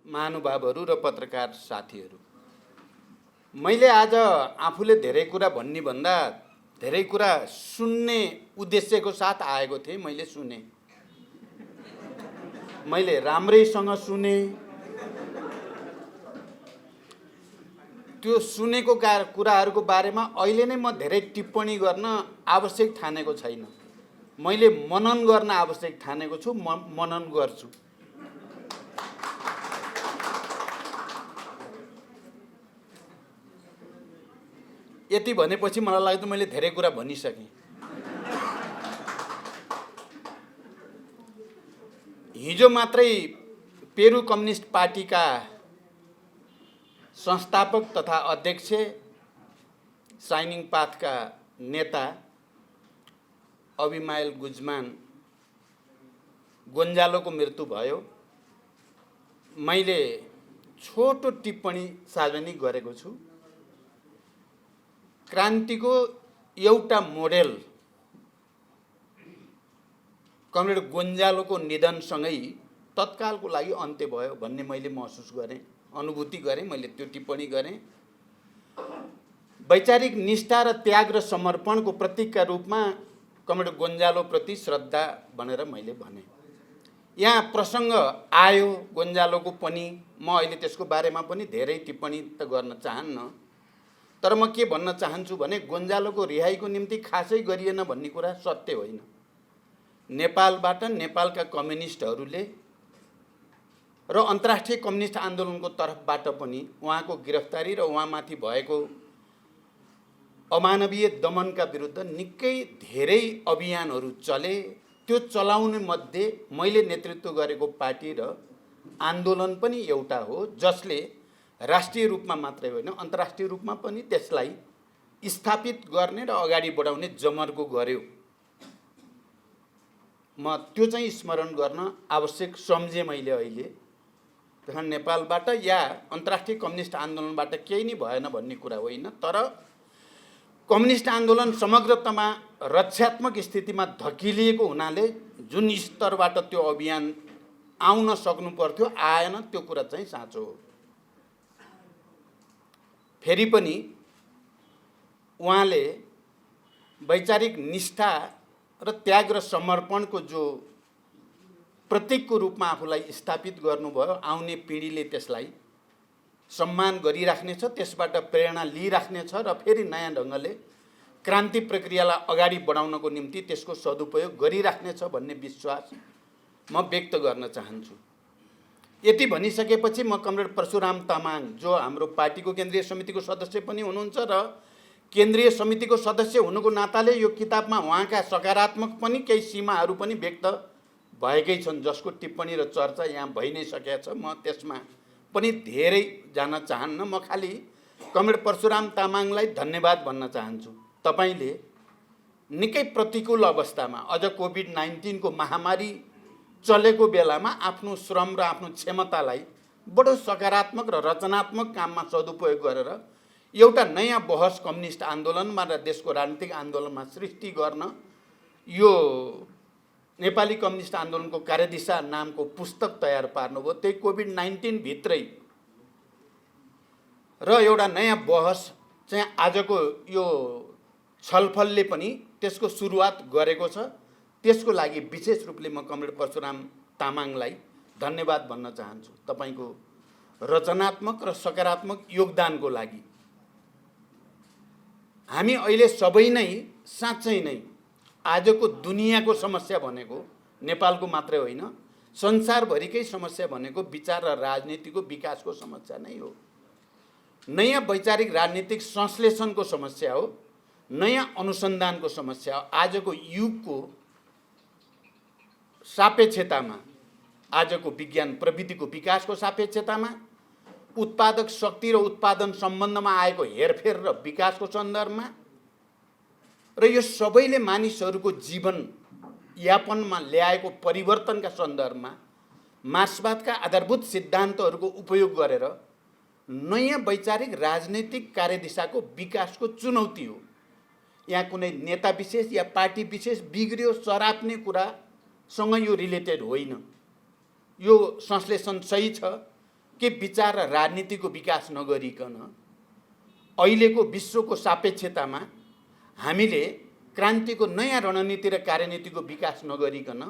महानुभावहरू र पत्रकार साथीहरू, मैले आज आफूले धेरै कुरा भन्ने भन्दा धेरै कुरा सुन्ने उद्देश्यको साथ आएको थिएँ। मैले सुने, मैले राम्रैसँग सुने। त्यो सुनेको कुराहरूको बारेमा अहिले नै म धेरै टिप्पणी गर्न आवश्यक ठानेको छैन। मैले मनन गर्न आवश्यक ठानेको छु, मनन गर्छु। यति भनेपछि मलाई लाग्छ मैले धेरै कुरा भनिसकेँ। हिजो मात्रै पेरु कम्युनिस्ट पार्टीका संस्थापक तथा अध्यक्ष, शाइनिङ पाथका नेता अबिमाइल गुजमान गोन्जालोको मृत्यु भयो। मैले छोटो टिप्पणी सार्वजनिक गरेको छु। क्रान्तिको एउटा मोडेल कमरेड गोन्जालोको निधनसँगै तत्कालको लागि अन्त्य भयो भन्ने मैले महसुस गरेँ, अनुभूति गरेँ। मैले त्यो टिप्पणी गरेँ। वैचारिक निष्ठा र त्याग र समर्पणको प्रतीकका रूपमा कमरेड गोन्जालोप्रति श्रद्धा भनेर मैले भने। यहाँ प्रसङ्ग आयो गोन्जालोको पनि, म अहिले त्यसको बारेमा पनि धेरै टिप्पणी त गर्न चाहन्न। तर म के भन्न चाहन्छु भने गोन्जालोको रिहाईको निम्ति खासै गरिएन भन्ने कुरा सत्य होइन। नेपालबाट, नेपालका कम्युनिस्टहरूले र अन्तर्राष्ट्रिय कम्युनिस्ट आन्दोलनको तर्फबाट पनि उहाँको गिरफ्तारी र उहाँमाथि भएको अमानवीय दमनका विरुद्ध निकै धेरै अभियानहरू चले। त्यो चलाउने मध्ये मैले नेतृत्व गरेको पार्टी र आन्दोलन पनि एउटा हो, जसले राष्ट्रिय रूपमा मात्रै होइन अन्तर्राष्ट्रिय रूपमा पनि त्यसलाई स्थापित गर्ने र अगाडि बढाउने जमर्को गर्यो। म त्यो चाहिँ स्मरण गर्न आवश्यक सम्झेँ मैले अहिले। त्यहाँ नेपालबाट या अन्तर्राष्ट्रिय कम्युनिस्ट आन्दोलनबाट केही नै भएन भन्ने कुरा होइन, तर कम्युनिस्ट आन्दोलन समग्रतामा रक्षात्मक स्थितिमा धकिलिएको हुनाले जुन स्तरबाट त्यो अभियान आउन सक्नु पर्थ्यो आएन, त्यो कुरा चाहिँ साँचो हो। फेरि पनि उहाँले वैचारिक निष्ठा र त्याग र समर्पणको जो प्रतीकको रूपमा आफूलाई स्थापित गर्नुभयो, आउने पिँढीले त्यसलाई सम्मान गरिराख्नेछ, त्यसबाट प्रेरणा लिइराख्नेछ र फेरि नयाँ ढङ्गले क्रान्ति प्रक्रियालाई अगाडि बढाउनको निम्ति त्यसको सदुपयोग गरिराख्नेछ भन्ने विश्वास म व्यक्त गर्न चाहन्छु। यति भनिसकेपछि म कमरेड परशुराम तामाङ, जो हाम्रो पार्टीको केन्द्रीय समितिको सदस्य पनि हुनुहुन्छ र केन्द्रीय समितिको सदस्य हुनुको नाताले यो किताबमा उहाँका सकारात्मक पनि केही सीमाहरू पनि व्यक्त भएकै छन्, जसको टिप्पणी र चर्चा यहाँ भइ नै सकेको छ। म त्यसमा पनि धेरै जान चाहन्न। म खालि कमरेड परशुराम तामाङलाई धन्यवाद भन्न चाहन्छु। तपाईँले निकै प्रतिकूल अवस्थामा, अझ कोभिड-19 को महामारी चलेको बेलामा आफ्नो श्रम र आफ्नो क्षमतालाई बडो सकारात्मक र रचनात्मक काममा सदुपयोग गरेर एउटा नयाँ बहस कम्युनिस्ट आन्दोलनमा र देशको राजनीतिक आन्दोलनमा सृष्टि गर्न यो नेपाली कम्युनिस्ट आन्दोलनको कार्यदिशा नामको पुस्तक तयार पार्नुभयो। त्यही कोभिड-19 भित्रै र एउटा नयाँ बहस चाहिँ आजको यो छलफलले पनि त्यसको सुरुवात गरेको छ। त्यसको लागि विशेष रूपले म कमरेड परशुराम तामाङलाई धन्यवाद भन्न चाहन्छु, तपाईँको रचनात्मक र सकारात्मक योगदानको लागि। हामी अहिले सबै नै साँच्चै नै आजको दुनियाँको समस्या भनेको नेपालको मात्रै होइन, संसारभरिकै समस्या भनेको विचार र राजनीतिको विकासको समस्या नै हो। नयाँ वैचारिक राजनीतिक संश्लेषणको समस्या हो, नयाँ अनुसन्धानको समस्या हो। आजको युगको सापेक्षतामा, आजको विज्ञान प्रविधिको विकासको सापेक्षतामा, उत्पादक शक्ति र उत्पादन सम्बन्धमा आएको हेरफेर र विकासको सन्दर्भमा र यो सबैले मानिसहरूको जीवन यापनमा ल्याएको परिवर्तनका सन्दर्भमा मार्क्सवादका आधारभूत सिद्धान्तहरूको उपयोग गरेर नयाँ वैचारिक राजनैतिक कार्यदिशाको विकासको चुनौती हो। यहाँ कुनै नेता विशेष या पार्टी विशेष बिग्रियो सराप्ने कुरासँग यो रिलेटेड होइन। यो संश्लेषण सही छ, के विचार र राजनीतिको विकास नगरिकन अहिलेको विश्वको सापेक्षतामा हामीले क्रान्तिको नयाँ रणनीति र कार्यनीतिको विकास नगरिकन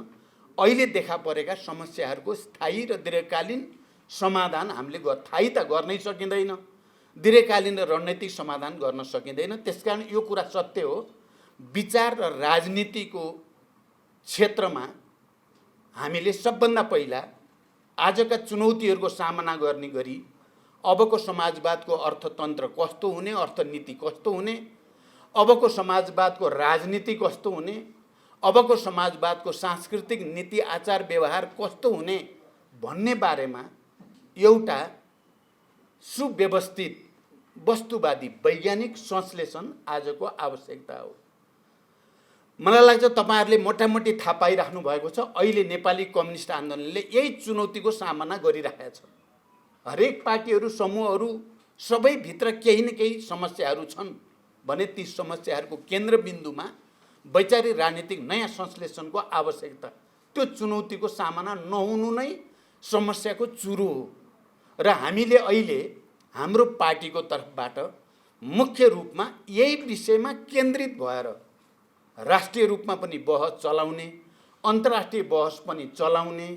अहिले देखा परेका समस्याहरूको स्थायी र दीर्घकालीन समाधान हामीले थाहै त गर्नै सकिँदैन, दीर्घकालीन र रणनीतिक समाधान गर्न सकिँदैन। त्यसकारण यो कुरा सत्य हो, विचार र राजनीतिको क्षेत्रमा हामीले सबभन्दा पहिला आजका चुनौतीहरूको सामना गर्ने गरी अबको समाजवादको अर्थतन्त्र कस्तो हुने, अर्थनीति कस्तो हुने, अबको समाजवादको राजनीति कस्तो हुने, अबको समाजवादको सांस्कृतिक नीति आचार व्यवहार कस्तो हुने भन्ने बारेमा एउटा सुव्यवस्थित वस्तुवादी वैज्ञानिक संश्लेषण आजको आवश्यकता हो। मलाई लाग्छ तपाईहरुले मोटामोटी थाहा पाइराख्नु भएको छ, अहिले नेपाली कम्युनिस्ट आन्दोलनले यही चुनौतीको सामना गरिरहेको छ। हरेक पार्टीहरू समूहहरू सबैभित्र केही न केही समस्याहरू छन् भने ती समस्याहरूको केन्द्रबिन्दुमा वैचारिक राजनीतिक नयाँ संश्लेषणको आवश्यकता, त्यो चुनौतीको सामना नहुनु नै समस्याको चुरो हो। र हामीले अहिले हाम्रो पार्टीको तर्फबाट मुख्य रूपमा यही विषयमा केन्द्रित भएर राष्ट्रिय रूपमा पनि बहस चलाउने, अन्तर्राष्ट्रिय बहस पनि चलाउने,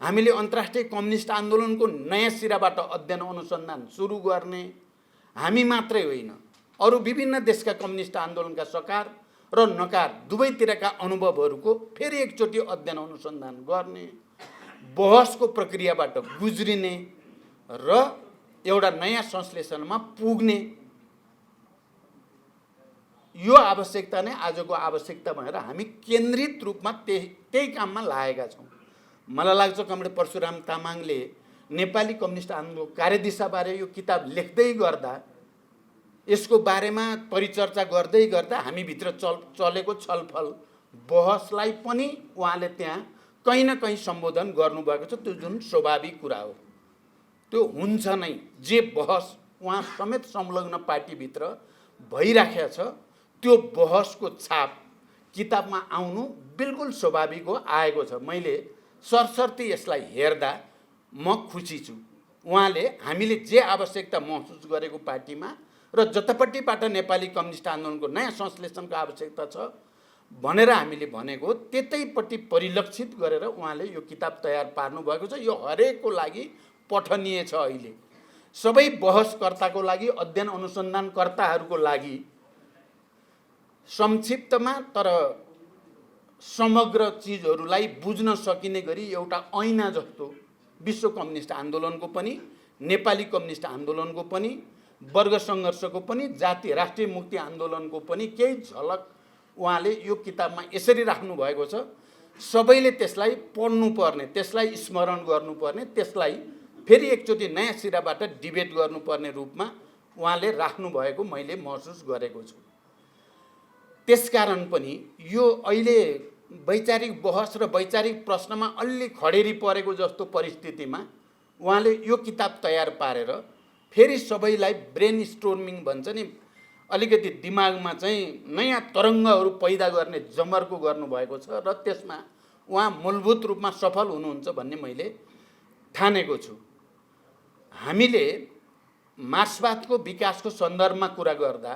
हामीले अन्तर्राष्ट्रिय कम्युनिस्ट आन्दोलनको नयाँ सिराबाट अध्ययन अनुसन्धान सुरु गर्ने, हामी मात्रै होइन अरू विभिन्न देशका कम्युनिस्ट आन्दोलनका सकार र नकार दुवैतिरका अनुभवहरूको फेरि एकचोटि अध्ययन अनुसन्धान गर्ने, बहसको प्रक्रियाबाट गुज्रिने र एउटा नयाँ संश्लेषणमा पुग्ने, यो आवश्यकता नै आजको आवश्यकता भएर हामी केन्द्रित रूपमा त्यही काममा लागेका छौँ। मलाई लाग्छ कमरेड परशुराम तामाङले नेपाली कम्युनिस्ट आन्दोलनको कार्यदिशाबारे यो किताब लेख्दै गर्दा, यसको बारेमा परिचर्चा गर्दै गर्दा हामीभित्र चलेको छलफल बहसलाई पनि उहाँले त्यहाँ कहीँ न कहीँ सम्बोधन गर्नुभएको छ। त्यो जुन स्वाभाविक कुरा हो, त्यो हुन्छ नै। जे बहस उहाँ समेत संलग्न पार्टीभित्र भइराखेको छ, त्यो बहसको छाप किताबमा आउनु बिल्कुल स्वाभाविक हो, आएको छ। मैले सरसर्ती यसलाई हेर्दा म खुसी छु। उहाँले हामीले जे आवश्यकता महसुस गरेको पार्टीमा र जतापट्टिबाट नेपाली कम्युनिस्ट आन्दोलनको नयाँ संश्लेषणको आवश्यकता छ भनेर हामीले भनेको, त्यतैपट्टि परिलक्षित गरेर उहाँले यो किताब तयार पार्नु भएको छ। यो हरेकको लागि पठनीय छ। अहिले सबै बहसकर्ताको लागि, अध्ययन अनुसन्धानकर्ताहरूको लागि संक्षिप्तमा तर समग्र चिजहरूलाई बुझ्न सकिने गरी एउटा ऐना जस्तो विश्व कम्युनिस्ट आन्दोलनको पनि, नेपाली कम्युनिस्ट आन्दोलनको पनि, वर्ग सङ्घर्षको पनि, जातीय राष्ट्रिय मुक्ति आन्दोलनको पनि केही झलक उहाँले यो किताबमा यसरी राख्नु भएको छ। सबैले त्यसलाई पढ्नुपर्ने, त्यसलाई स्मरण गर्नुपर्ने, त्यसलाई फेरि एकचोटि नयाँ सिराबाट डिबेट गर्नुपर्ने रूपमा उहाँले राख्नु भएको मैले महसुस गरेको छु। त्यसकारण पनि यो अहिले वैचारिक बहस र वैचारिक प्रश्नमा अलि खडेरी परेको जस्तो परिस्थितिमा उहाँले यो किताब तयार पारेर फेरि सबैलाई ब्रेन स्टोर्मिङ भन्छ नि, अलिकति दिमागमा चाहिँ नयाँ तरङ्गहरू पैदा गर्ने जमर्को गर्नुभएको छ र त्यसमा उहाँ मूलभूत रूपमा सफल हुनुहुन्छ भन्ने मैले ठानेको छु। हामीले मार्क्सवादको विकासको सन्दर्भमा कुरा गर्दा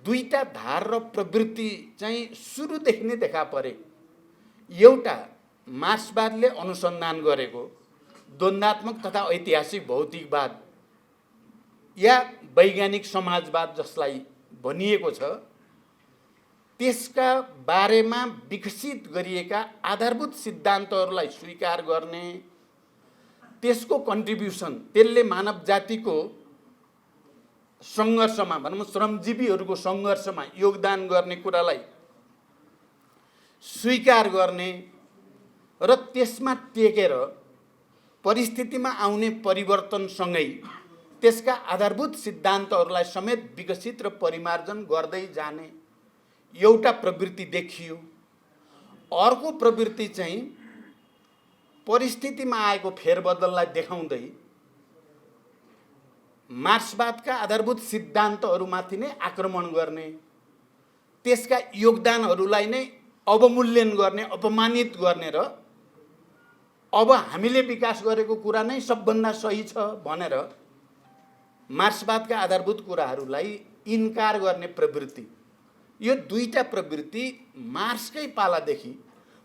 दुईटा धार र प्रवृत्ति चाहिँ सुरुदेखि नै देखा परे। एउटा मार्क्सवादले अनुसन्धान गरेको द्वन्द्वात्मक तथा ऐतिहासिक भौतिकवाद या वैज्ञानिक समाजवाद जसलाई भनिएको छ, त्यसका बारेमा विकसित गरिएका आधारभूत सिद्धान्तहरूलाई स्वीकार गर्ने, त्यसको कन्ट्रिब्युसन, त्यसले मानव जातिको सङ्घर्षमा, भनौँ श्रमजीवीहरूको सङ्घर्षमा योगदान गर्ने कुरालाई स्वीकार गर्ने र त्यसमा टेकेर परिस्थितिमा आउने परिवर्तनसँगै त्यसका आधारभूत सिद्धान्तहरूलाई समेत विकसित र परिमार्जन गर्दै जाने एउटा प्रवृत्ति देखियो। अर्को प्रवृत्ति चाहिँ परिस्थितिमा आएको फेरबदललाई देखाउँदै मार्क्सवादका आधारभूत सिद्धान्तहरूमाथि नै आक्रमण गर्ने, त्यसका योगदानहरूलाई नै अवमूल्यन गर्ने, अपमानित गर्ने र अब हामीले विकास गरेको कुरा नै सबभन्दा सही छ भनेर मार्क्सवादका आधारभूत कुराहरूलाई इन्कार गर्ने प्रवृत्ति, यो दुईटा प्रवृत्ति मार्क्सकै पालादेखि,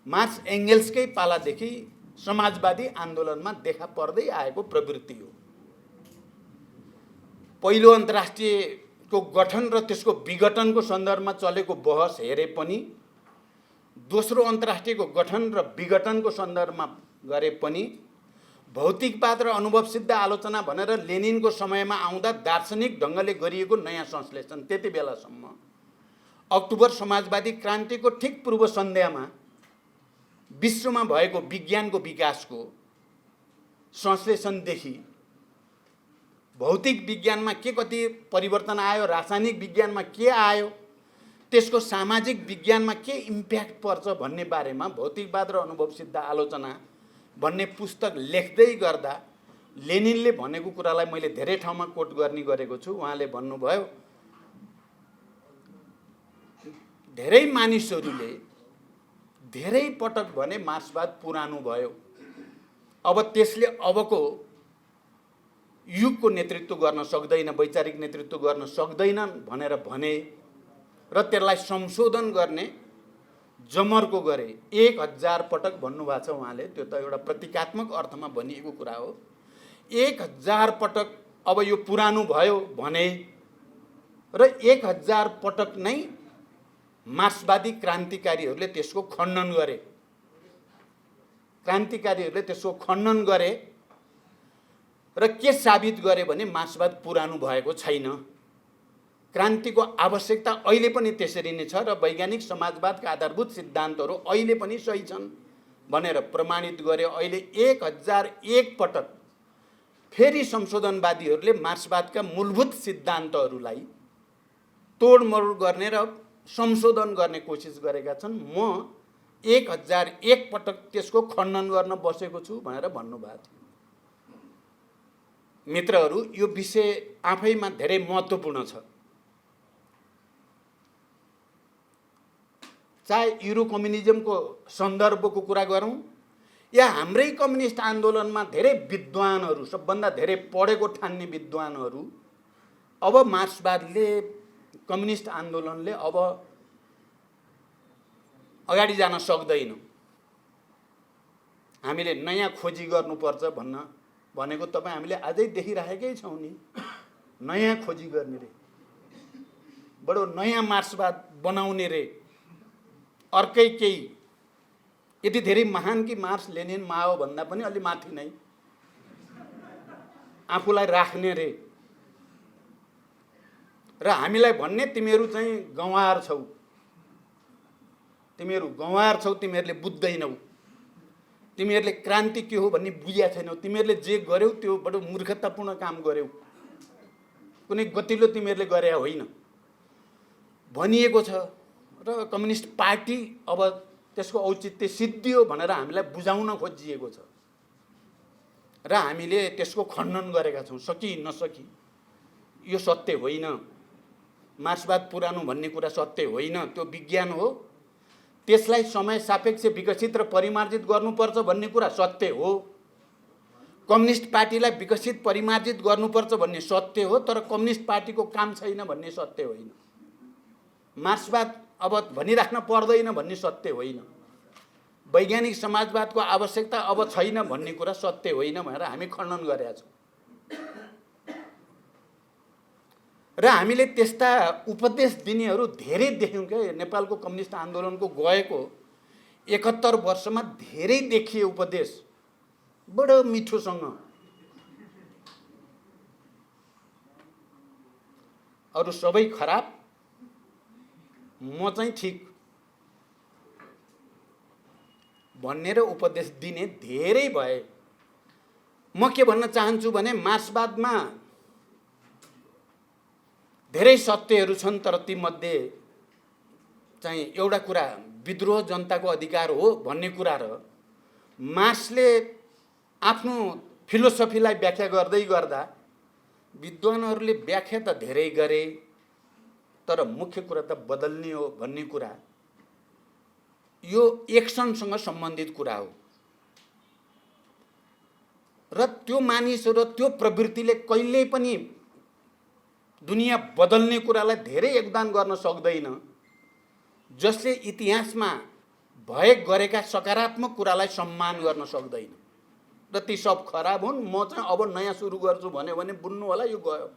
मार्क्स एङ्गेल्सकै पालादेखि समाजवादी आन्दोलनमा देखा पर्दै आएको प्रवृत्ति हो। पहिलो अन्तर्राष्ट्रियको गठन र त्यसको विघटनको सन्दर्भमा चलेको बहस हेरे पनि, दोस्रो अन्तर्राष्ट्रियको गठन र विघटनको सन्दर्भमा गरे पनि, भौतिकवाद र अनुभवसिद्ध आलोचना भनेर लेनिनको समयमा आउँदा दार्शनिक ढङ्गले गरिएको नयाँ संश्लेषण, त्यति बेलासम्म अक्टोबर समाजवादी क्रान्तिको ठिक पूर्व सन्ध्यामा विश्वमा भएको विज्ञानको विकासको संश्लेषणदेखि भौतिक विज्ञानमा के कति परिवर्तन आयो, रासायनिक विज्ञानमा के आयो, त्यसको सामाजिक विज्ञानमा के इम्प्याक्ट पर्छ भन्ने बारेमा भौतिकवाद र अनुभवसिद्ध आलोचना भन्ने पुस्तक लेख्दै गर्दा लेनिनले भनेको कुरालाई मैले धेरै ठाउँमा कोट गर्ने गरेको छु। उहाँले भन्नुभयो, धेरै मानिसहरूले धेरै पटक भने मार्क्सवाद पुरानो भयो, अब त्यसले अबको युगको नेतृत्व गर्न सक्दैन, वैचारिक नेतृत्व गर्न सक्दैन भनेर भने र त्यसलाई संशोधन गर्ने जमर्को गरे। 1000 पटक भन्नुभएको छ उहाँले, त्यो त एउटा प्रतीकात्मक अर्थमा भनिएको कुरा हो। 1000 पटक अब यो पुरानो भयो भने र 1000 पटक नै मार्क्सवादी क्रान्तिकारीहरूले त्यसको खण्डन गरे, क्रान्तिकारीहरूले त्यसको खण्डन गरे र के साबित गरे भने मार्क्सवाद पुरानो भएको छैन, क्रान्तिको आवश्यकता अहिले पनि त्यसरी नै छ र वैज्ञानिक समाजवादका आधारभूत सिद्धान्तहरू अहिले पनि सही छन् भनेर प्रमाणित गरे। अहिले 1001 पटक फेरि संशोधनवादीहरूले मार्क्सवादका मूलभूत सिद्धान्तहरूलाई तोडमोड गर्ने र संशोधन गर्ने कोसिस गरेका छन्। म 1001 पटक त्यसको खण्डन गर्न बसेको छु भनेर भन्नुभएको थियो। मित्रहरू, यो विषय आफैमा धेरै महत्त्वपूर्ण छ। चाहे युरो कम्युनिजमको सन्दर्भको कुरा गरौँ या हाम्रै कम्युनिस्ट आन्दोलनमा धेरै विद्वानहरू, सबभन्दा धेरै पढेको ठान्ने विद्वानहरू अब मार्क्सवादले, कम्युनिस्ट आन्दोलनले अब अगाडि जान सक्दैन, हामीले नयाँ खोजी गर्नुपर्छ भनेको तपाईँ हामीले अझै देखिरहेकै छौँ नि। नयाँ खोजी गर्ने रे, बडो नयाँ मार्क्सवाद बनाउने रे, अर्कै केही, यति धेरै महान कि मार्क्स लेनिन माओ भन्दा पनि अलि माथि नै आफूलाई राख्ने रे र हामीलाई भन्ने तिमीहरू चाहिँ गँवार छौ, तिमीहरू गँवार छौ, तिमीहरूले बुझ्दैनौ, तिमीहरूले क्रान्ति के हो भन्ने बुझेका छैनौ, तिमीहरूले जे गर्यौ त्यो बडो मूर्खतापूर्ण काम गर्यौ, कुनै गतिलो तिमीहरूले गरे होइन भनिएको छ र कम्युनिस्ट पार्टी अब त्यसको औचित्य सिद्धियो भनेर हामीलाई बुझाउन खोजिएको छ र हामीले त्यसको खण्डन गरेका छौँ, सकी नसकी। यो सत्य होइन, मार्क्सवाद पुरानो भन्ने कुरा सत्य होइन, त्यो विज्ञान हो। त्यसलाई समय सापेक्ष विकसित र परिमार्जित गर्नुपर्छ भन्ने कुरा सत्य हो। कम्युनिस्ट पार्टीलाई विकसित परिमार्जित गर्नुपर्छ भन्ने सत्य हो, तर कम्युनिस्ट पार्टीको काम छैन भन्ने सत्य होइन। मार्क्सवाद अब भनिराख्न पर्दैन भन्ने सत्य होइन। वैज्ञानिक समाजवादको आवश्यकता अब छैन भन्ने कुरा सत्य होइन भनेर हामी खण्डन गरेका छौँ र हामीले त्यस्ता उपदेश दिनेहरू धेरै देख्यौँ क्या। नेपालको कम्युनिस्ट आन्दोलनको गएको 71 वर्षमा धेरै देखिए उपदेश, बडो मिठोसँग। अरू सबै खराब, म चाहिँ ठिक भन्ने र उपदेश दिने धेरै भए। म के भन्न चाहन्छु भने मार्क्सवादमा धेरै सत्यहरू छन्, तर तीमध्ये चाहिँ एउटा कुरा विद्रोह जनताको अधिकार हो भन्ने कुरा र मार्क्सले आफ्नो फिलोसफीलाई व्याख्या गर्दै गर्दा विद्वानहरूले व्याख्या त धेरै गरे, तर मुख्य कुरा त बदल्ने हो भन्ने कुरा, यो एक्सनसँग सम्बन्धित कुरा हो। र त्यो मानिस र त्यो प्रवृत्तिले कहिल्यै पनि दुनियाँ बदल्ने कुरालाई धेरै योगदान गर्न सक्दैन, जसले इतिहासमा भए गरेका सकारात्मक कुरालाई सम्मान गर्न सक्दैन र ती सब खराब हुन्। म चाहिँ अब नयाँ सुरु गर्छु भन्यो भने बुझ्नु होला, यो गयो।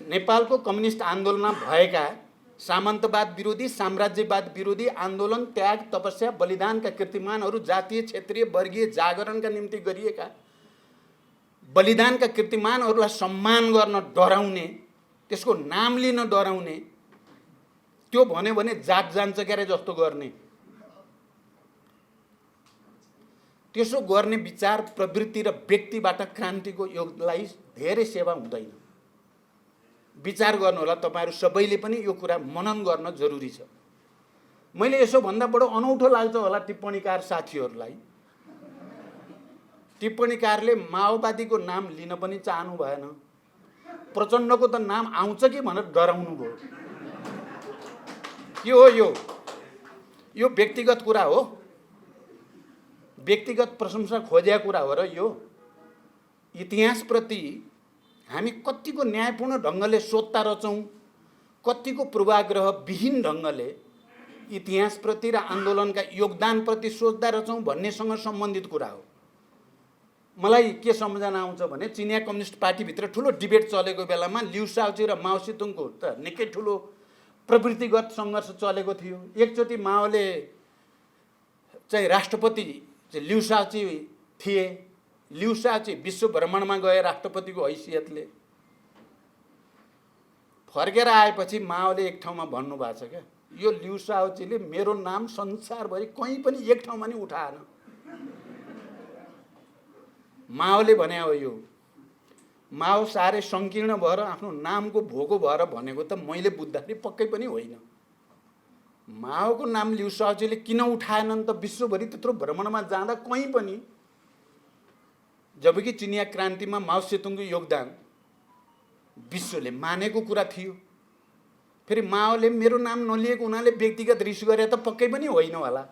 नेपालको कम्युनिस्ट आन्दोलनमा भएका सामन्तवाद विरोधी, साम्राज्यवाद विरोधी आन्दोलन, त्याग, तपस्या, बलिदानका कीर्तिमानहरू, जातीय, क्षेत्रीय, वर्गीय जागरणका निम्ति गरिएका बलिदानका कीर्तिमानहरूलाई सम्मान गर्न डराउने, त्यसको नाम लिन डराउने, त्यो भन्यो भने जात जान्छ क्यारे जस्तो गर्ने, त्यसो गर्ने विचार प्रवृत्ति र व्यक्तिबाट क्रान्तिको योगलाई धेरै सेवा हुँदैन। विचार गर्नु होला तपाईहरु सबैले पनि यो कुरा मनन गर्न जरुरी छ। मैले यसो भन्दा बडो अनौठो लाग्छ होला टिप्पणीकार साथीहरूलाई। टिप्पणीकारले माओवादीको नाम लिन पनि चाहनु भएन, प्रचण्डको त नाम आउँछ कि भनेर डराउनु भयो। के हो यो व्यक्तिगत कुरा हो, व्यक्तिगत प्रशंसा खोजेको कुरा हो र यो इतिहासप्रति हामी कतिको न्यायपूर्ण ढङ्गले सोध्ता रचौं, कतिको पूर्वाग्रह विहीन ढङ्गले इतिहासप्रति र आन्दोलनका योगदानप्रति सोच्दा रचौं भन्नेसँग सम्बन्धित कुरा हो। मलाई के सम्झना आउँछ भने चिनिया कम्युनिस्ट पार्टीभित्र ठुलो डिबेट चलेको बेलामा लिउ साओची र माओ सेतुङको त निकै ठुलो प्रवृत्तिगत सङ्घर्ष चलेको थियो। एकचोटि माओले चाहिँ राष्ट्रपति चाहिँ लिउ साओची थिए। लिउ साओची विश्व भ्रमणमा गए राष्ट्रपतिको हैसियतले। फर्केर आएपछि माओले एक ठाउँमा भन्नुभएको छ क्या, यो लिउ साओचीले मेरो नाम संसारभरि कहीँ पनि एक ठाउँमा नि उठाएन। माओले भने हो यो। माओ साह्रै संकीर्ण भएर आफ्नो नामको भोको भएर भनेको त मैले बुझ्दाखेरि पक्कै पनि होइन। माओको नाम लिउ साओचीले किन उठाएनन् त विश्वभरि त्यत्रो भ्रमणमा जाँदा कहीँ पनि, जबकि चिनिया क्रान्तिमा माओ सेतुङको योगदान विश्वले मानेको कुरा थियो। फेरि माओले मेरो नाम नलिएको हुनाले व्यक्तिगत रिस गरे त पक्कै पनि होइन होला।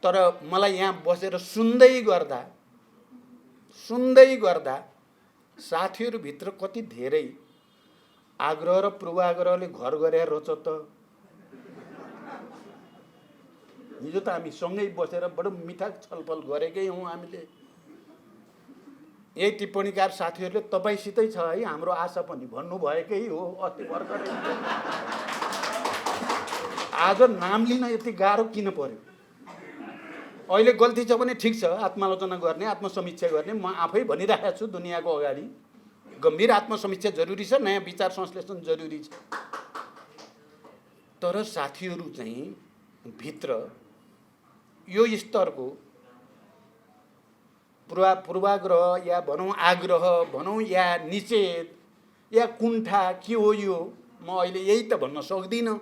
तर मलाई यहाँ बसेर सुन्दै गर्दा साथीहरूभित्र कति धेरै आग्रह र पूर्वाग्रहले घर गरे रहेछ त। हिजो त हामी सँगै बसेर बडो मिठा छलफल गरेकै हौँ हामीले। यही टिप्पणीकार साथीहरूले तपाईसितै छ है हाम्रो आशा पनि भन्नुभएकै हो अस्ति भर्खरै। आज नाम लिन यति गाह्रो किन पर्यो? अहिले गल्ती छ भने ठिक छ, आत्मालोचना गर्ने, आत्मसमीक्षा गर्ने। म आफै भनिरहेको छु दुनियाँको अगाडि, गम्भीर आत्मसमीक्षा जरुरी छ, नयाँ विचार संश्लेषण जरुरी छ। तर साथीहरू चाहिँ भित्र यो स्तरको पूर्वाग्रह या भनौँ आग्रह भनौँ या निषेध या कुण्ठा के हो यो म अहिले यही त भन्न सक्दिनँ।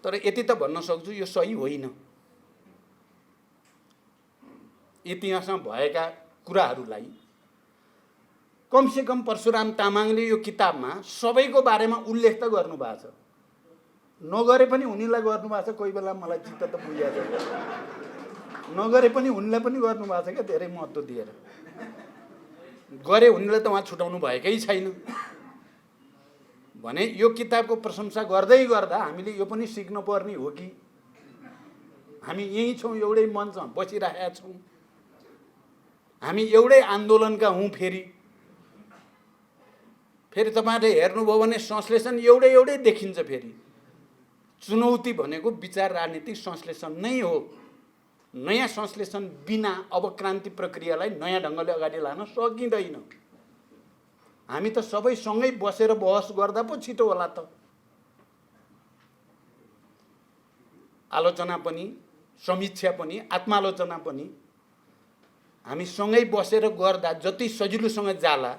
तर यति त भन्न सक्छु यो सही होइन। इतिहासमा भएका कुराहरूलाई कमसेकम परशुराम तामाङले यो किताबमा सबैको बारेमा उल्लेख त गर्नुभएको छ। नगरे पनि उनीलाई गर्नुभएको छ, कोही बेला मलाई चित्त त बुझेको छ। नगरे पनि उनीलाई पनि गर्नुभएको छ क्या, धेरै महत्त्व दिएर। गरे उनीलाई त उहाँ छुटाउनु भएकै छैन भने यो किताबको प्रशंसा गर्दै गर्दा हामीले यो पनि सिक्न पर्ने हो कि हामी यही छौँ, एउटै मञ्चमा बसिरहेका छौँ, हामी एउटै आन्दोलनका हौँ। फेरि तपाईँहरूले हेर्नुभयो भने संश्लेषण एउटै देखिन्छ। फेरि चुनौती भनेको विचार राजनीतिक संश्लेषण नै हो। नयाँ संश्लेषण बिना अब क्रान्ति प्रक्रियालाई नयाँ ढङ्गले अगाडि लान सकिँदैन। हामी त सबै सँगै बसेर बहस गर्दा पो छिटो होला त। आलोचना पनि, समीक्षा पनि, आत्मालोचना पनि हामी सँगै बसेर गर्दा जति सजिलोसँग जाला।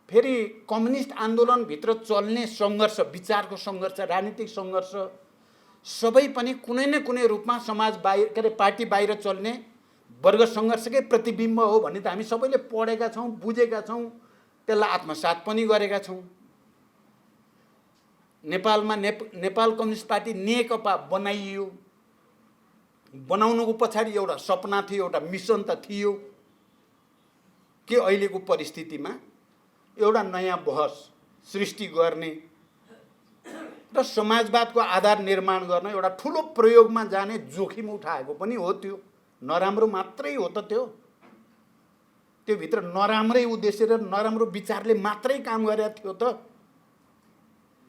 फेरि कम्युनिस्ट आन्दोलनभित्र चल्ने सङ्घर्ष, विचारको सङ्घर्ष, राजनीतिक सङ्घर्ष सबै पनि कुनै न कुनै रूपमा समाज बाहिर के अरे पार्टी बाहिर चल्ने वर्ग सङ्घर्षकै प्रतिबिम्ब हो भन्ने त हामी सबैले पढेका छौँ, बुझेका छौँ, त्यसलाई आत्मसात पनि गरेका छौँ। नेपालमा नेपाल कम्युनिस्ट पार्टी नेकपा बनाइयो। बनाउनुको पछाडि एउटा सपना थियो, एउटा मिसन त थियो कि अहिलेको परिस्थितिमा एउटा नयाँ बहस सृष्टि गर्ने र समाजवादको आधार निर्माण गर्न एउटा ठुलो प्रयोगमा जाने जोखिम उठाएको पनि हो। त्यो नराम्रो मात्रै हो त त्यो भित्र नराम्रै उद्देश्य र नराम्रो विचारले मात्रै काम गरेको थियो त।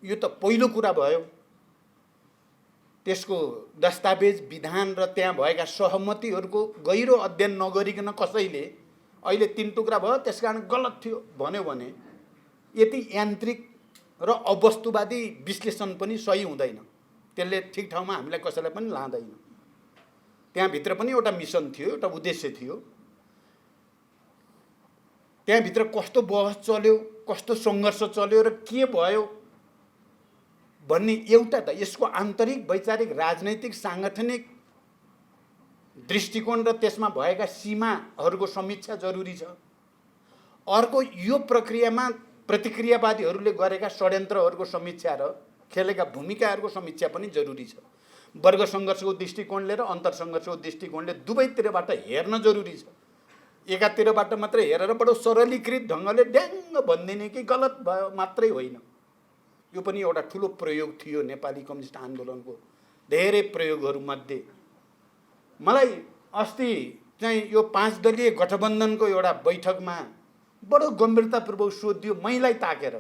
यो त पहिलो कुरा भयो। त्यसको दस्तावेज विधान र त्यहाँ भएका सहमतिहरूको गहिरो अध्ययन नगरिकन कसैले अहिले 3 टुक्रा भयो त्यसकारण गलत थियो भन्यो भने यति यान्त्रिक र अवस्तुवादी विश्लेषण पनि सही हुँदैन। त्यसले ठिक ठाउँमा हामीलाई कसैलाई पनि लाँदैन। त्यहाँभित्र पनि एउटा मिसन थियो, एउटा उद्देश्य थियो। त्यहाँभित्र कस्तो बहस चल्यो, कस्तो सङ्घर्ष चल्यो र के भयो भन्ने एउटा त यसको आन्तरिक वैचारिक राजनैतिक साङ्गठनिक दृष्टिकोण र त्यसमा भएका सीमाहरूको समीक्षा जरुरी छ। अर्को यो प्रक्रियामा प्रतिक्रियावादीहरूले गरेका षड्यन्त्रहरूको समीक्षा र खेलेका भूमिकाहरूको समीक्षा पनि जरुरी छ। वर्ग सङ्घर्षको दृष्टिकोणले र अन्तर सङ्घर्षको दृष्टिकोणले दुवैतिरबाट हेर्न जरुरी छ। एकातिरबाट मात्रै हेरेर बडो सरलीकृत ढङ्गले ड्याङ्ग भनिदिने कि गलत भयो मात्रै होइन। यो पनि एउटा ठुलो प्रयोग थियो नेपाली कम्युनिस्ट आन्दोलनको धेरै प्रयोगहरूमध्ये। मलाई अस्ति चाहिँ यो 5 दलीय गठबन्धनको एउटा बैठकमा बडो गम्भीरतापूर्वक सोधियो मैलाई ताकेर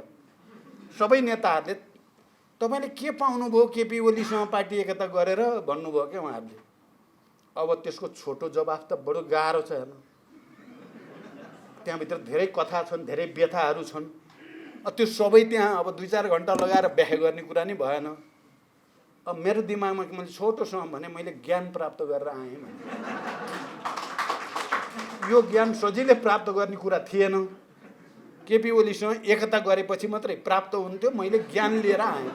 सबै नेताहरूले, तपाईँले के पाउनुभयो केपी ओलीसँग पार्टी एकता गरेर भन्नुभयो क्या उहाँहरूले। अब त्यसको छोटो जवाफ त बडो गाह्रो छ हेर्नु। त्यहाँभित्र धेरै कथा छन्, धेरै व्यथाहरू छन्। त्यो सबै त्यहाँ अब 2-4 घन्टा लगाएर व्याख्या गर्ने कुरा नै भएन। अब मेरो दिमागमा मैले छोटोसँग भने मैले ज्ञान प्राप्त गरेर आएँ भने यो ज्ञान सजिलै प्राप्त गर्ने कुरा थिएन। केपी ओलीसँग एकता गरेपछि मात्रै प्राप्त हुन्थ्यो। मैले ज्ञान लिएर आएँ।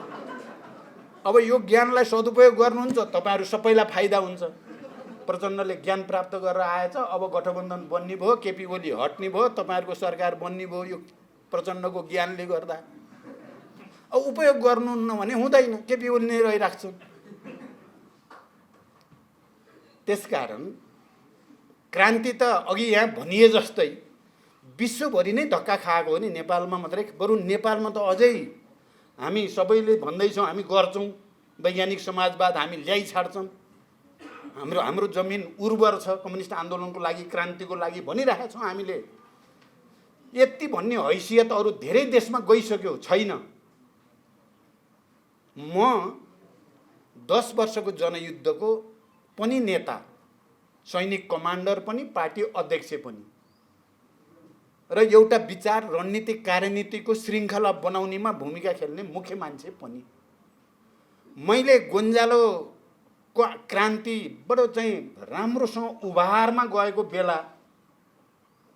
अब यो ज्ञानलाई सदुपयोग गर्नुहुन्छ तपाईँहरू सबैलाई फाइदा हुन्छ। प्रचण्डले ज्ञान प्राप्त गरेर आएछ, अब गठबन्धन बन्ने भयो, केपी ओली हट्ने भयो, तपाईँहरूको सरकार बन्ने भयो यो प्रचण्डको ज्ञानले गर्दा। अब उपयोग गर्नुहुन्न भने हुँदैन, केपी ओली नै रहिरहेको छ। त्यसकारण क्रान्ति त अघि यहाँ भनिए जस्तै विश्वभरि नै धक्का खाएको हो नि, नेपालमा मात्रै। बरु नेपालमा त अझै हामी सबैले भन्दैछौँ हामी गर्छौँ वैज्ञानिक समाजवाद, हामी ल्याइ छाड्छौँ, हाम्रो जमिन उर्वर छ कम्युनिस्ट आन्दोलनको लागि, क्रान्तिको लागि भनिरहेका छौँ हामीले। यति भन्ने हैसियत अरू धेरै देशमा गइसक्यो छैन। म 10 वर्षको जनयुद्धको पनि नेता, सैनिक कमान्डर पनि, पार्टी अध्यक्ष पनि र एउटा विचार रणनीतिक कार्यनीतिको श्रृङ्खला बनाउनेमा भूमिका खेल्ने मुख्य मान्छे पनि। मैले गोन्जालोको क्रान्ति बडो चाहिँ राम्रोसँग उभारमा गएको बेला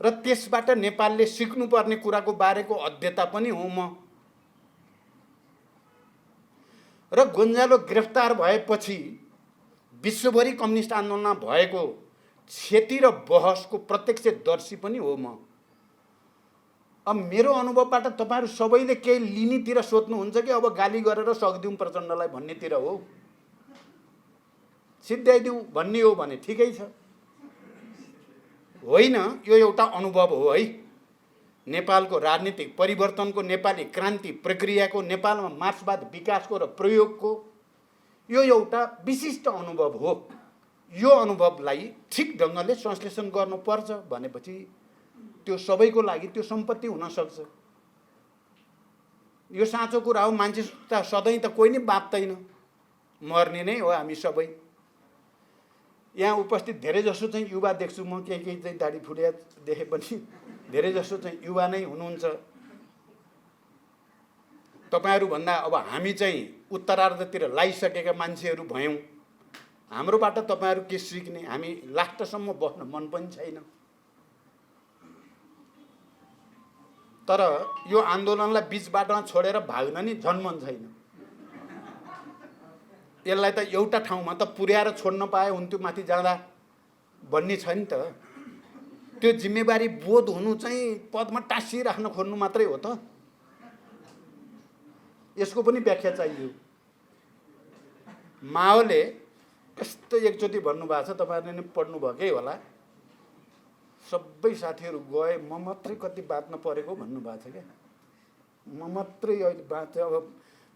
र त्यसबाट नेपालले सिक्नुपर्ने कुराको बारेको अध्येता पनि हुँ म। र गोन्जालो गिरफ्तार भएपछि विश्वभरि कम्युनिस्ट आन्दोलनमा भएको क्षति र बहसको प्रत्यक्षदर्शी पनि हो म। अब मेरो अनुभवबाट तपाईँहरू सबैले केही लिनेतिर सोध्नुहुन्छ कि अब गाली गरेर सक्दिउँ प्रचण्डलाई भन्नेतिर हो, सिद्ध्याइदिउँ भन्ने हो भने ठिकै छ। होइन, यो एउटा अनुभव हो है। नेपालको राजनीतिक परिवर्तनको, नेपाली क्रान्ति प्रक्रियाको, नेपालमा मार्क्सवाद विकासको र प्रयोगको यो एउटा विशिष्ट अनुभव हो। यो अनुभवलाई ठिक ढङ्गले संश्लेषण गर्नुपर्छ भनेपछि त्यो सबैको लागि त्यो सम्पत्ति हुन सक्छ। यो साँचो कुरा हो। मान्छे सधैँ त कोही नै बाँच्दैन, मर्ने नै हो हामी सबै। यहाँ उपस्थित धेरै जसो चाहिँ युवा देख्छु म, केही चाहिँ दाढी फुलिया देखे पनि धेरै जसो चाहिँ युवा नै हुनुहुन्छ। तपाईँहरूभन्दा अब हामी चाहिँ उत्तरार्धतिर लागिसकेका मान्छेहरू भयौँ। हाम्रोबाट तपाईँहरू के सिक्ने? हामी लास्टसम्म बस्न मन पनि छैन। तर यो आन्दोलनलाई बीच बाटोमा छोडेर भाग्न नि झन् मन छैन। यसलाई त एउटा ठाउँमा त पुर्याएर छोड्न पाए हुन्थ्यो माथि जाँदा भन्ने छ नि त। त्यो जिम्मेवारी बोध हुनु चाहिँ पदमा टाँसिराख्न खोज्नु मात्रै हो त। यसको पनि व्याख्या चाहियो। माओले कस्तो एकचोटि भन्नुभएको छ, तपाईँहरूले नै पढ्नुभएकै होला, सबै साथीहरू गए म मात्रै कति बाँच्न परेको भन्नुभएको छ क्या। म मात्रै अहिले बाँचे, अब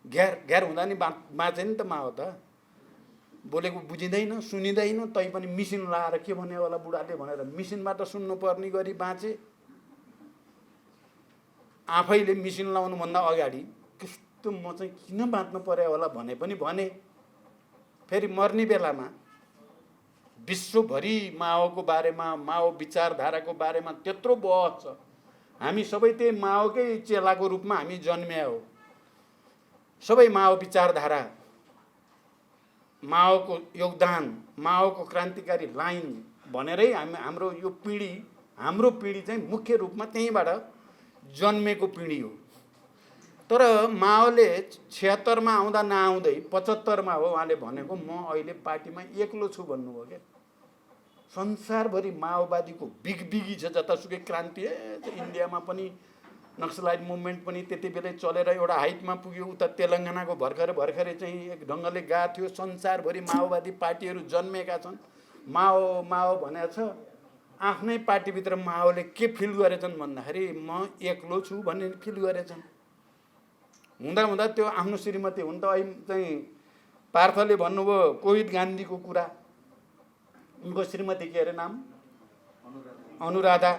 घ्यार हुँदा नि बाँचे नि त माओ त। बोलेको बुझिँदैन, सुनिँदैन, तैपनि मिसिन लाएर के भन्यो होला बुढाले भनेर मिसिनबाट सुन्नुपर्ने गरी बाँचे। आफैले मिसिन लाउनुभन्दा अगाडि कस्तो म चाहिँ किन बाँच्नु पर्यो होला भने पनि भने। फेरि मर्ने बेलामा विश्वभरि माओको बारेमा, माओ विचारधाराको बारेमा त्यत्रो बहस छ। हामी सबै त्यही माओकै चेलाको रूपमा हामी जन्मिया हो। सबै माओ विचारधारा, माओको योगदान, माओको क्रान्तिकारी लाइन भनेरै हाम्रो यो पिँढी, हाम्रो पिँढी चाहिँ मुख्य रूपमा त्यहीँबाट जन्मेको पिँढी हो। तर माओले 76 मा आउँदा नआउँदै 75 मा हो उहाँले भनेको म अहिले पार्टीमा एक्लो छु भन्नुभयो क्या। संसारभरि माओवादीको बिगबिगी छ, जतासुकै क्रान्ति। इन्डियामा पनि नक्सलाइट मुभमेन्ट पनि त्यति बेलै चलेर एउटा हाइटमा पुग्यो। उता तेलङ्गानाको भर्खरै चाहिँ एक ढङ्गले गएको थियो। संसारभरि माओवादी पार्टीहरू जन्मेका छन्। माओ माओ भनेको छ। आफ्नै पार्टीभित्र माओले के फिल गरेछन् भन्दाखेरि म एक्लो छु भन्ने फिल गरेछन्। हुँदा हुँदा त्यो आफ्नो श्रीमती हुन् त, अहिले चाहिँ पार्थले भन्नुभयो कोविद गान्धीको कुरा। उनको श्रीमती के अरे नाम? अनुराधा।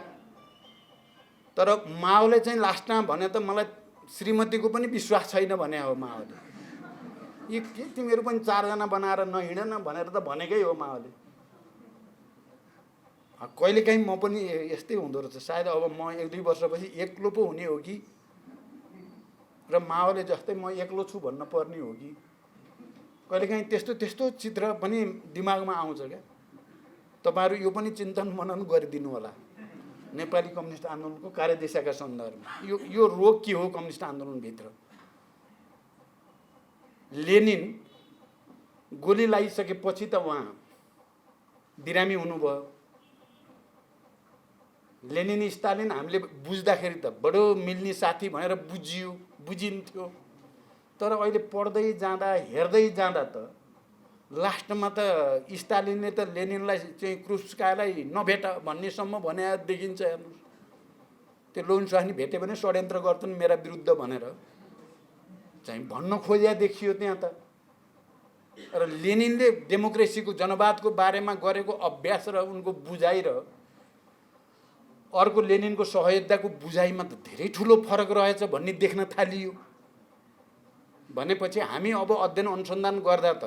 तर माओले चाहिँ लास्टमा भने त मलाई श्रीमतीको पनि विश्वास छैन भने हो माओले। यो के तिमीहरू पनि 4 जना बनाएर नहिँड न भनेर त भनेकै हो माओले। कहिलेकाहीँ म पनि यस्तै हुँदो रहेछ। सायद अब म 1-2 वर्षपछि एक्लो पो हुने हो कि, र माओले जस्तै म एक्लो छु भन्न पर्ने हो कि। कहिलेकाहीँ त्यस्तो चित्र पनि दिमागमा आउँछ क्या। तपाईँहरू यो पनि चिन्तन मनन गरिदिनु होला। नेपाली कम्युनिस्ट आन्दोलनको कार्यदिशाका सन्दर्भमा यो रोग के हो कम्युनिस्ट आन्दोलनभित्र? लेनिन गोली लगाइसकेपछि त उहाँ बिरामी हुनुभयो। लेनिन स्टालिन हामीले बुझ्दाखेरि त बडो मिल्ने साथी भनेर बुझिन्थ्यो। तर अहिले पढ्दै जाँदा, हेर्दै जाँदा त लास्टमा त स्टालिनले त लेनिनलाई चाहिँ क्रुस्कालाई नभेट भन्नेसम्म भने देखिन्छ। हेर्नुहोस्, त्यो लोन्सानी भेट्यो भने षड्यन्त्र गर्छन् मेरा विरुद्ध भनेर चाहिँ भन्न खोजिया देखियो त्यहाँ त। र लेनिनले डेमोक्रेसीको, जनवादको बारेमा गरेको अभ्यास र उनको बुझाइ र अर्को लेनिनको सहयोद्धाको बुझाइमा त धेरै ठुलो फरक रहेछ भन्ने देख्न थालियो। भनेपछि हामी अब अध्ययन अनुसन्धान गर्दा त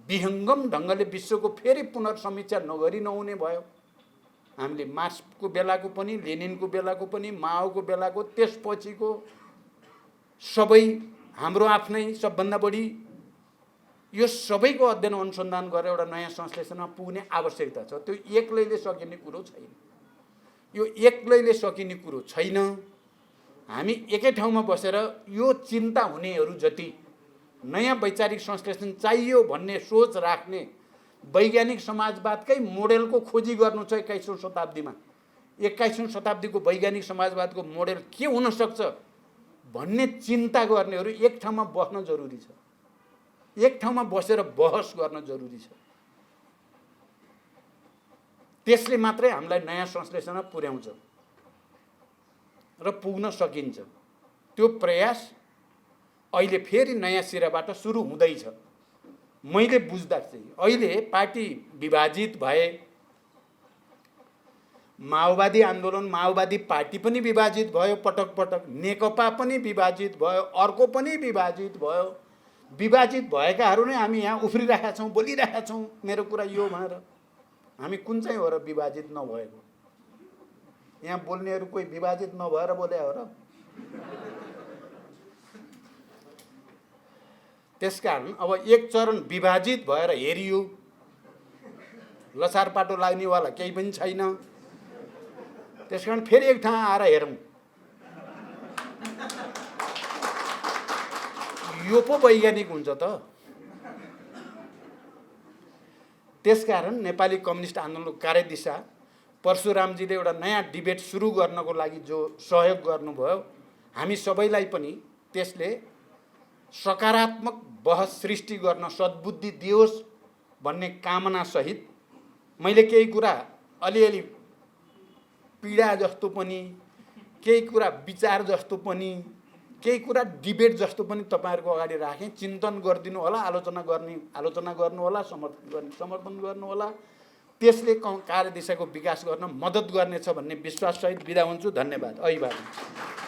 विहङ्गम ढङ्गले विश्वको फेरि पुनर्समीक्षा नगरी नहुने भयो। हामीले मार्क्सको बेलाको पनि, लेनिनको बेलाको पनि, माओको बेलाको, त्यसपछिको सबै हाम्रो आफ्नै सबभन्दा बढी यो सबैको अध्ययन अनुसन्धान गरेर एउटा नयाँ संश्लेषणमा पुग्ने आवश्यकता छ। त्यो एक्लैले सकिने कुरो छैन। यो एक्लैले सकिने कुरो छैन। हामी एकै ठाउँमा बसेर यो चिन्ता हुनेहरू जति नयाँ वैचारिक संश्लेषण चाहियो भन्ने सोच राख्ने वैज्ञानिक समाजवादकै मोडेलको खोजी गर्नु छ 21औं शताब्दीमा। 21औं शताब्दीको वैज्ञानिक समाजवादको मोडेल के हुन सक्छ भन्ने चिन्ता गर्नेहरू एक ठाउँमा बस्न जरुरी छ। एक ठाउँमा बसेर बहस गर्न जरुरी छ। त्यसले मात्रै हामीलाई नयाँ संश्लेषणमा पुर्याउँछ र पुग्न सकिन्छ। त्यो प्रयास अहिले फेरि नयाँ सिराबाट सुरु हुँदैछ। मैले बुझ्दा चाहिँ अहिले पार्टी विभाजित भए, माओवादी आन्दोलन, माओवादी पार्टी पनि विभाजित भयो पटक पटक, नेकपा पनि विभाजित भयो, अर्को पनि विभाजित भयो। विभाजित भएकाहरू नै हामी यहाँ उफ्रिरहेका छौँ, बोलिरहेका छौँ मेरो कुरा यो भनेर। हामी कुन चाहिँ हो र विभाजित नभएको? यहाँ बोल्नेहरू कोही विभाजित नभएर बोले हो र? त्यसकारण अब एक चरण विभाजित भएर हेरियो, लसार पाटो लाग्नेवाला केही पनि छैन। त्यसकारण फेरि एक ठाउँ आएर हेरौँ। यो पो वैज्ञानिक हुन्छ त। त्यसकारण नेपाली कम्युनिस्ट आन्दोलनको कार्यदिशा परशुरामजीले एउटा नयाँ डिबेट सुरु गर्नको लागि जो सहयोग गर्नुभयो, हामी सबैलाई पनि त्यसले सकारात्मक बहस सृष्टि गर्न सद्बुद्धि दियोस् भन्ने कामनासहित मैले केही कुरा अलिअलि पीडा जस्तो पनि, केही कुरा विचार जस्तो पनि, केही कुरा डिबेट जस्तो पनि तपाईँहरूको अगाडि राखेँ। चिन्तन गरिदिनु होला, आलोचना गर्नु होला, समर्थन गर्नु होला। त्यसले कार्यदिशाको विकास गर्न मद्दत गर्नेछ भन्ने विश्वाससहित बिदा हुन्छु। धन्यवाद। अभिवादन।